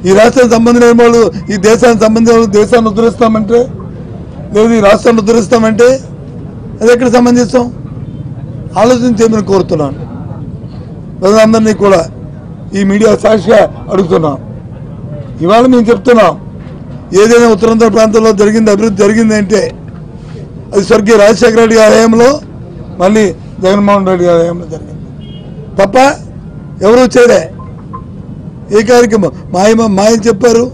ఈ రాష్ట్రానికి సంబంధించిన వాళ్ళు ఈ దేశానికి సంబంధించిన వాళ్ళు దేశాన్ని ఉద్ధరిస్తామంటే లేదు ఈ రాష్ట్రాన్ని ఉద్ధరిస్తామంటే అది ఎక్కడ సంబంధిస్తాం ఆలోచించేమని కోరుతున్నాను. ప్రజలందరినీ కూడా ఈ మీడియా సాక్షిగా అడుగుతున్నాం. ఇవాళ మేము చెప్తున్నాం, ఏదైనా ఉత్తరాంధ్ర ప్రాంతంలో జరిగింది అభివృద్ధి జరిగింది అంటే అది స్వర్గీయ రాజశేఖర రెడ్డి గారి హయాంలో మళ్ళీ జగన్మోహన్ రెడ్డి గారి హయాంలో జరిగింది తప్ప ఎవరు చేయలే. ఏ కార్యక్రమం మాయలు చెప్పారు,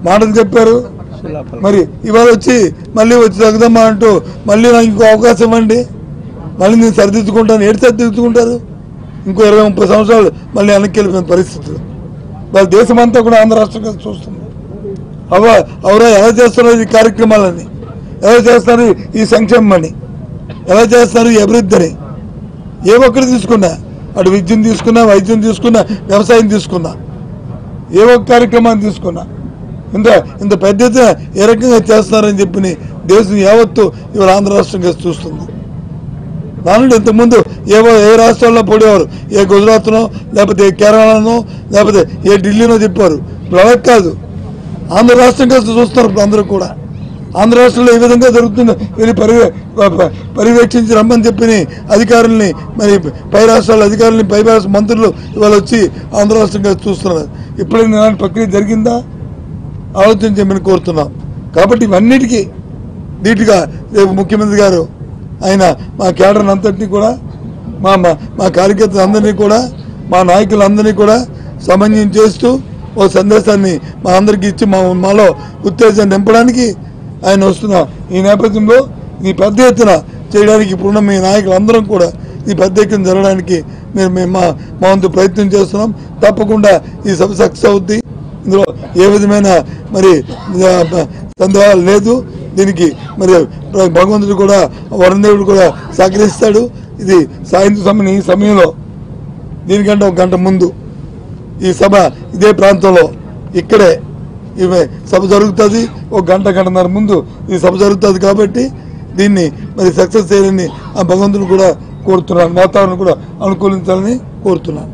మాటలు చెప్పారు. మరి ఇవాళ వచ్చి మళ్ళీ వచ్చి తగ్గుదమ్మా అంటూ మళ్ళీ నాకు ఇంకో అవకాశం ఇవ్వండి, మళ్ళీ నేను సరిదిద్దుకుంటాను. ఏడు సరిదిద్దుకుంటారు? ఇంకో 20-30 సంవత్సరాలు మళ్ళీ వెనక్కి వెళ్ళిపోయిన పరిస్థితులు. వాళ్ళ దేశమంతా కూడా ఆంధ్ర రాష్ట్రంగా చూస్తుంది. అవరా ఎలా చేస్తున్నారు ఈ కార్యక్రమాలని, ఎలా చేస్తారు ఈ సంక్షేమాన్ని, ఎలా చేస్తారు ఈ అభివృద్ధిని. ఏ ఒక్కరు తీసుకున్నా, అటు విద్యను తీసుకున్నా, వైద్యం తీసుకున్నా, వ్యవసాయం తీసుకున్నా, ఏ ఒక్క కార్యక్రమాన్ని తీసుకున్నా ఇంత పెద్ద ఎత్తున ఏ రకంగా చేస్తున్నారని చెప్పి దేశం యావత్తు ఇవాళ ఆంధ్ర రాష్ట్రంగా చూస్తుంది. దానిలో ఇంతకుముందు ఏ రాష్ట్రాల్లో పోడేవారు, ఏ గుజరాత్నో లేకపోతే ఏ కేరళనో లేకపోతే ఏ ఢిల్లీనో చెప్పారు. ఇప్పుడు అలా కాదు, ఆంధ్ర రాష్ట్రంగా చూస్తున్నారు. ఇప్పుడు అందరూ కూడా ఆంధ్ర రాష్ట్రంలో ఏ విధంగా జరుగుతుందో వీళ్ళు పర్యవేక్షించి రమ్మని చెప్పి అధికారుల్ని, మరి పై రాష్ట్రాల అధికారులని, పై రాష్ట్ర మంత్రులు ఇవాళ వచ్చి ఆంధ్ర రాష్ట్రంగా చూస్తున్నారు. ఎప్పుడైనా ఇలాంటి ప్రక్రియ జరిగిందా ఆలోచించమని కోరుతున్నాం. కాబట్టి ఇవన్నిటికీ ధీటుగా రేపు ముఖ్యమంత్రి గారు ఆయన మా కేడర్ అంతటినీ కూడా మా కార్యకర్తలందరినీ కూడా మా నాయకులందరినీ కూడా సమన్వయం చేస్తూ ఓ సందేశాన్ని మా అందరికీ ఇచ్చి మాలో ఉత్తేజాన్ని నింపడానికి ఆయన వస్తున్నాం. ఈ నేపథ్యంలో ఈ పెద్ద ఎత్తున చేయడానికి ఇప్పుడున్న మీ నాయకులందరం కూడా ఈ పెద్ద ఎత్తున జరగడానికి మా వంతు ప్రయత్నం చేస్తున్నాం. తప్పకుండా ఈ సభ సక్సెస్ అవుద్ది. ఇందులో ఏ విధమైన మరి సందేహాలు లేదు. దీనికి మరి భగవంతుడు కూడా, వరుణదేవుడు కూడా సహకరిస్తాడు. ఇది సాయంత్రం ఈ సమయంలో దీనికంటే 1 గంట ముందు ఈ సభ ఇదే ప్రాంతంలో ఇక్కడే ఈ సభ జరుగుతుంది. 1 గంటన్నర ముందు ఈ సభ జరుగుతుంది. కాబట్టి దీన్ని మరి సక్సెస్ చేయాలని ఆ భగవంతుడు కూడా కోరుతున్నాను. వాతావరణం కూడా అనుకూలించాలని కోరుతున్నాను.